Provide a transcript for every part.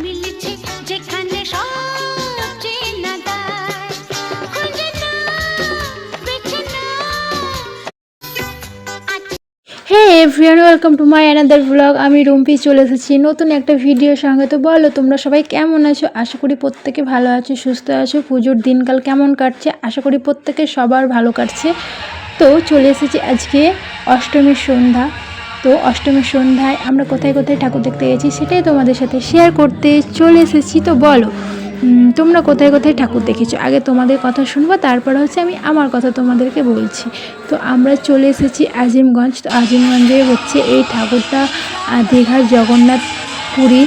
মিলেছে যেখানে সব চেনা দায়, খুঁজে নাও, বেছে নাও। Hey everyone, welcome to my another blog. আমি রুম্পি চলে এসেছি নতুন একটা ভিডিওর সঙ্গে। তো বলো তোমরা সবাই কেমন আছো? আশা করি প্রত্যেকে ভালো আছো, সুস্থ আছো। পুজোর দিনকাল কেমন কাটছে? আশা করি প্রত্যেকে সবার ভালো কাটছে। তো চলে এসেছি আজকে অষ্টমীর সন্ধ্যা। তো অষ্টমীর সন্ধ্যায় আমরা কোথায় কোথায় ঠাকুর দেখতে গেছি সেটাই তোমাদের সাথে শেয়ার করতে চলে এসেছি। তো বলো তোমরা কোথায় কোথায় ঠাকুর দেখেছো? আগে তোমাদের কথা শুনবো, তারপর হচ্ছে আমি আমার কথা তোমাদেরকে বলছি। তো আমরা চলে এসেছি আজিমগঞ্জ। তো আজিমগঞ্জে হচ্ছে এই ঠাকুরটা দীঘার জগন্নাথপুরী।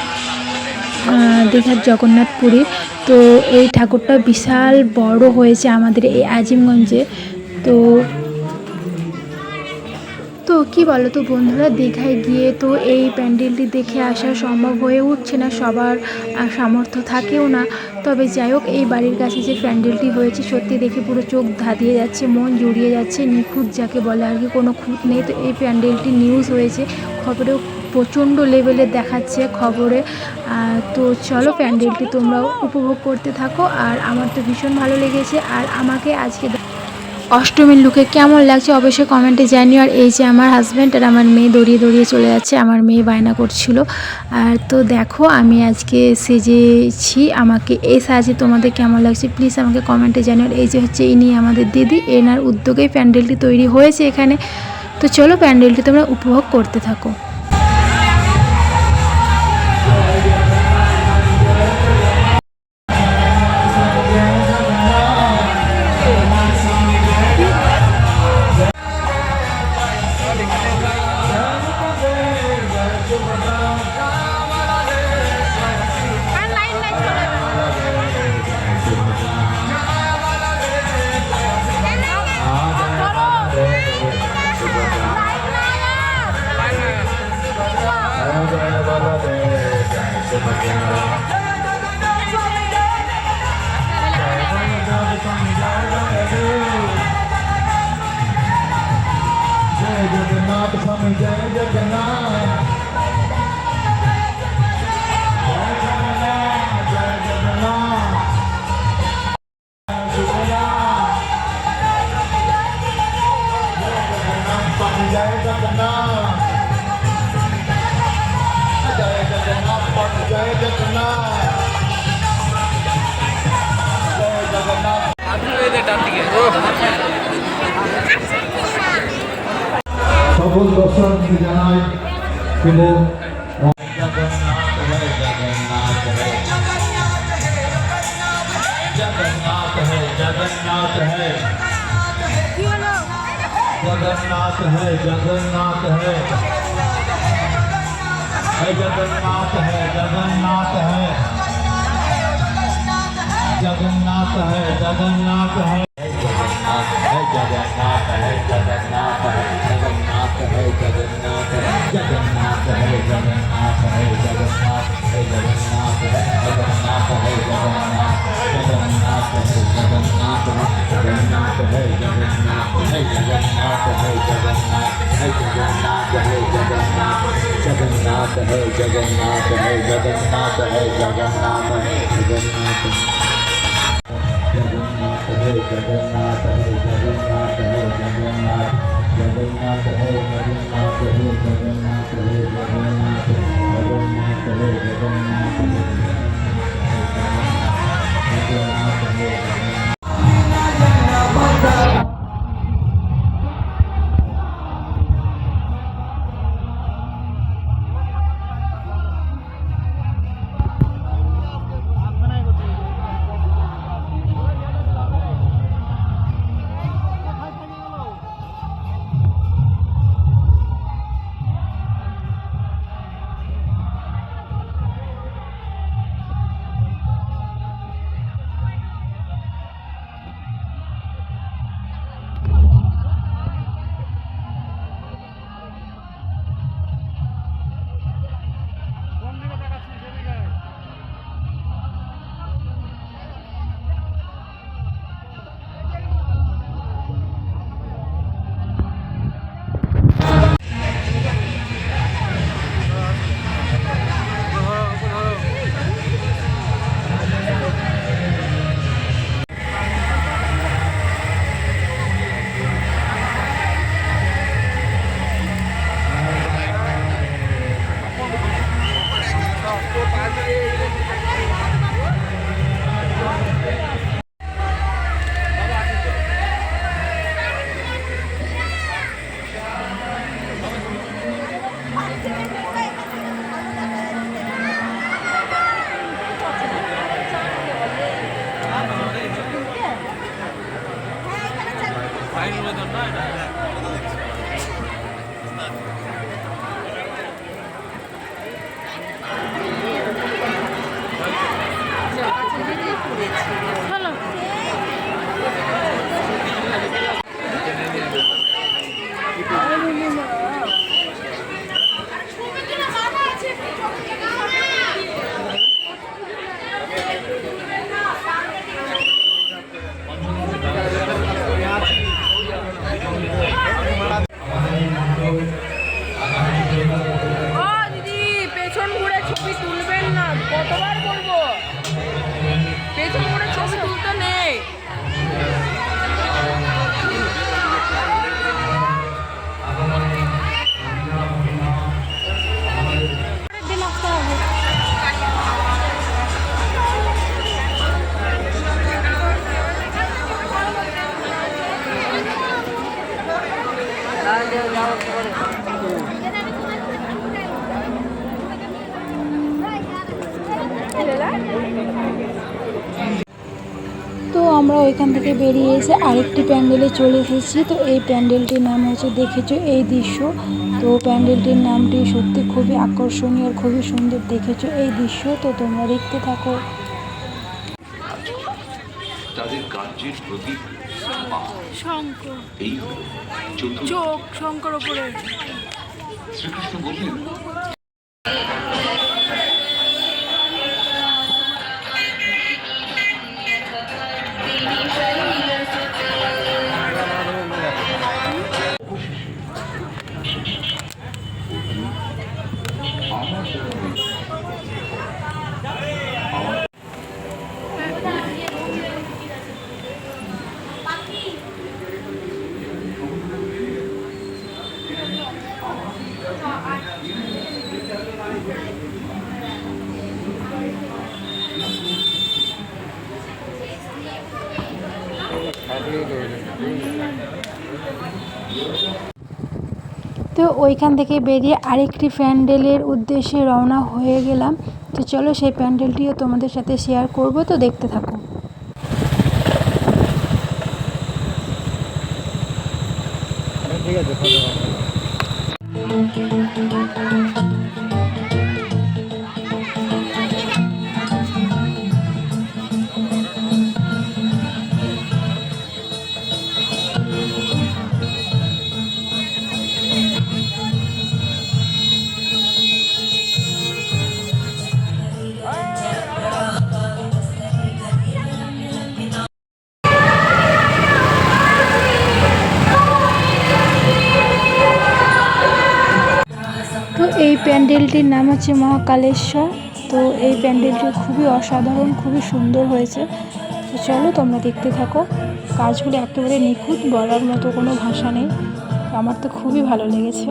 তো এই ঠাকুরটা বিশাল বড় হয়েছে আমাদের এই আজিমগঞ্জে। তো তো কী বলো তো বন্ধুরা, দীঘায় গিয়ে তো এই প্যান্ডেলটি দেখে আসা সম্ভব হয়ে উঠছে না, সবার সামর্থ্য থাকেও না। তবে যাই হোক, এই বাড়ির কাছে যে প্যান্ডেলটি হয়েছে সত্যি দেখে পুরো চোখ ধাঁধিয়ে যাচ্ছে, মন জুড়িয়ে যাচ্ছে। নিখুঁত যাকে বলে আর কি, কোনো খুঁত নেই। তো এই প্যান্ডেলটি নিউজ হয়েছে, খবরেও প্রচণ্ড লেভেলে দেখাচ্ছে খবরে। তো চলো প্যান্ডেলটি তোমরাও উপভোগ করতে থাকো। আর আমার তো ভীষণ ভালো লেগেছে। আর আমাকে আজকে অষ্টমীর লুকে কেমন লাগছে অবশ্যই কমেন্টে জানিও। আর এই যে আমার হাজব্যান্ড আর আমার মেয়ে দৌড়িয়ে দৌড়িয়ে চলে যাচ্ছে, আমার মেয়ে বায়না করছিল। আর তো দেখো আমি আজকে সেজেছি, আমাকে এই সাজে তোমাদের কেমন লাগছে প্লিজ আমাকে কমেন্টে জানিও। আর এই যে হচ্ছে ইনি আমাদের দিদি, এনার উদ্যোগেই প্যান্ডেলটি তৈরি হয়েছে এখানে। তো চলো প্যান্ডেলটি তোমরা উপভোগ করতে থাকো। जगन्नाथ स्वामी जय जगन्नाथ, जय जगन्नाथ, जय जगन्नाथ, स्वामी जय जगन्नाथ, जय जगन्नाथ स्वामी जय जगन्नाथ, जय जगन्नाथ। সকল দর্শককে জানাই শুভ জগন্নাথ হে জগন্নাথ হে জগন্নাথ হে জগন্নাথ হে जगन्नाथ है जगन्नाथ है जगन्नाथ है जगन्नाथ है जगन्नाथ है जगन्नाथ है जगन्नाथ है जगन्नाथ है जगन्नाथ है जगन्नाथ है जगन्नाथ है जगन्नाथ है जगन्नाथ है जगन्नाथ है जगन्नाथ है जगन्नाथ है जगन्नाथ जगन्नाथ है जगन्नाथ है जगन्नाथ है जगन्नाथ है जगन्नाथ है जगन्नाथ है जगन्नाथ है जगन्नाथ जगन्नाथ है जगन्नाथ है जगन्नाथ है जगन्नाथ है जगन्नाथ जगन्नाथ है जगन्नाथ है जगन्नाथ है जगन्नाथ जगन्नाथ है जगन्नाथ है जगन्नाथ है जगन्नाथ जगन्नाथ है जगन्नाथ তো আমরা ওইখান থেকে বেরিয়ে এসে আরেকটি প্যান্ডেলে চলে এসেছি। তো এই প্যান্ডেলটির নাম হচ্ছে দেখেছো এই দৃশ্য। তো প্যান্ডেলটির নামটি সত্যি খুবই আকর্ষণীয় আর খুবই সুন্দর, দেখেছো এই দৃশ্য। তো তোমরা দেখতে থাকো। তাদের কার্যের প্রতীক শঙ্খ, এই চতুর্থ চোখ শঙ্কর উপরে। শ্রীকৃষ্ণ বললেন তো ওইখান থেকে বেরিয়ে আরেকটি প্যান্ডেলের উদ্দেশ্যে রওনা হয়ে গেলাম। তো চলো সেই প্যান্ডেলটিও তোমাদের সাথে শেয়ার করব, তো দেখতে থাকো। ঠিক আছে। তো এই প্যান্ডেলটির নাম হচ্ছে মহাকালেশ্বর। তো এই প্যান্ডেলটি খুবই অসাধারণ, খুবই সুন্দর হয়েছে। তো চলো তোমরা দেখতে থাকো। কাজগুলো একেবারে নিখুঁত, বলার মতো কোনো ভাষা নেই। আমার তো খুবই ভালো লেগেছে।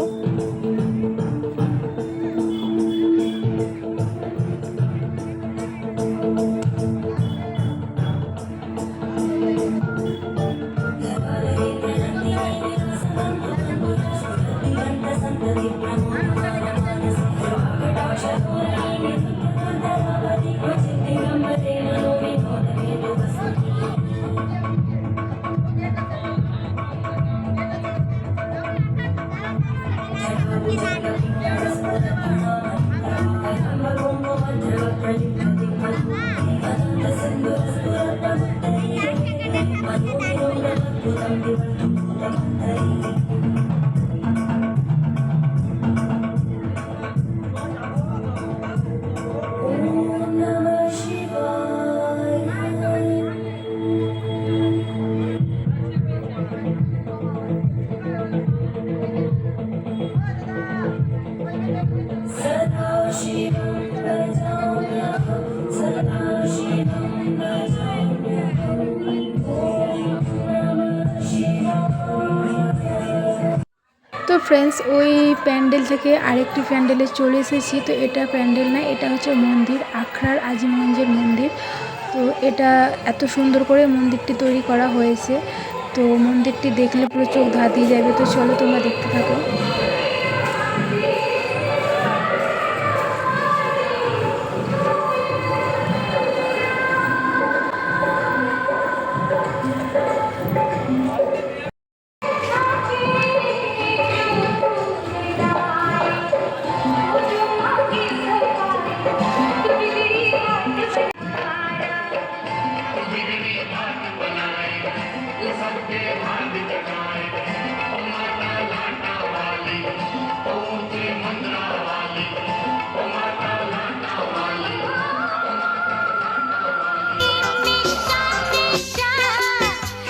তো ফ্রেন্ডস, ওই প্যান্ডেল থেকে আরেকটি প্যান্ডেলে চলে এসেছি। তো এটা প্যান্ডেল না, এটা হচ্ছে মন্দির, আখড়ার আজিমগঞ্জের মন্দির। তো এটা এত সুন্দর করে মন্দিরটি তৈরি করা হয়েছে। তো মন্দিরটি দেখলে পুরো চোখ ধাঁধিয়ে যাবে। তো চলো তোমরা দেখতে থাকো।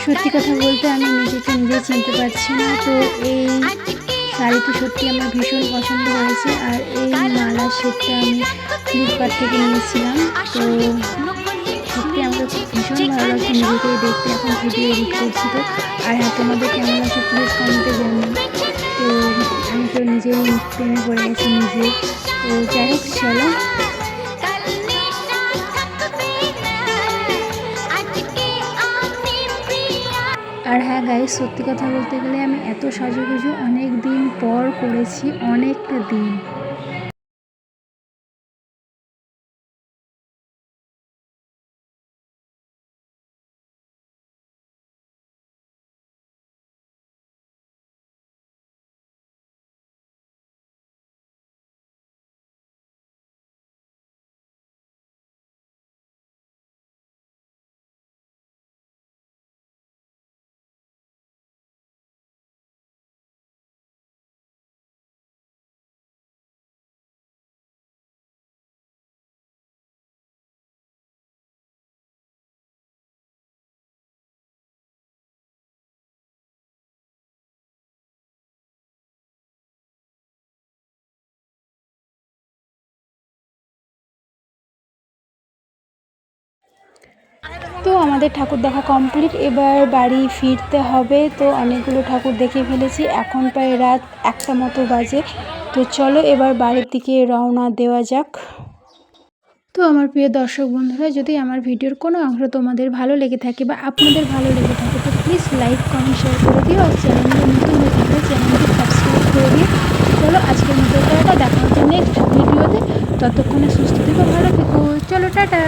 সত্যি কথা বলতে আমি নিজেকে নিজে চিনতে পারছি না। তো এই শাড়িটি সত্যি আমার ভীষণ পছন্দ হয়েছে। আর এই মালার সেটটা আমি ফ্লিপকার্ট থেকে নিয়েছিলাম। তো সত্যি আমাকে ভীষণ ভালো লাগছে নিজেকেই দেখতে। এখন ভিডিও এডিট করছি। তো আর হ্যাঁ, তোমাদের কেমন লাগছে প্লিজ কমেন্টে জানাও। তো আমি তো নিজেই প্রেমে পড়ে গেছি নিজে। তো যাই হোক, চলো। আর হ্যাঁ গাইস, সত্যি কথা বলতে গেলে আমি এত সাজুগুজু অনেক দিন পর করেছি, অনেকটা দিন। তো আমাদের ঠাকুর দেখা কমপ্লিট, এবার বাড়ি ফিরতে হবে। তো অনেকগুলো ঠাকুর দেখে ফেলেছি, এখন প্রায় রাত 1টা মতো বাজে। তো চলো এবার বাড়ির দিকে রওনা দেওয়া যাক। তো আমার প্রিয় দর্শক বন্ধুরা, যদি আমার ভিডিওর কোনো অংশ তোমাদের ভালো লেগে থাকে বা আপনাদের ভালো লেগে থাকে তো প্লিজ লাইক কমেন্ট শেয়ার করে দিও। আর চ্যানেলে নতুন হয়ে থাকলে চ্যানেলটি সাবস্ক্রাইব করে দিও। চলো আজকের মতো টাটা, দেখা হচ্ছে নেক্সট ভিডিওতে। ততক্ষণে সুস্থ থেকো, ভালো থেকো, চলো টাটা।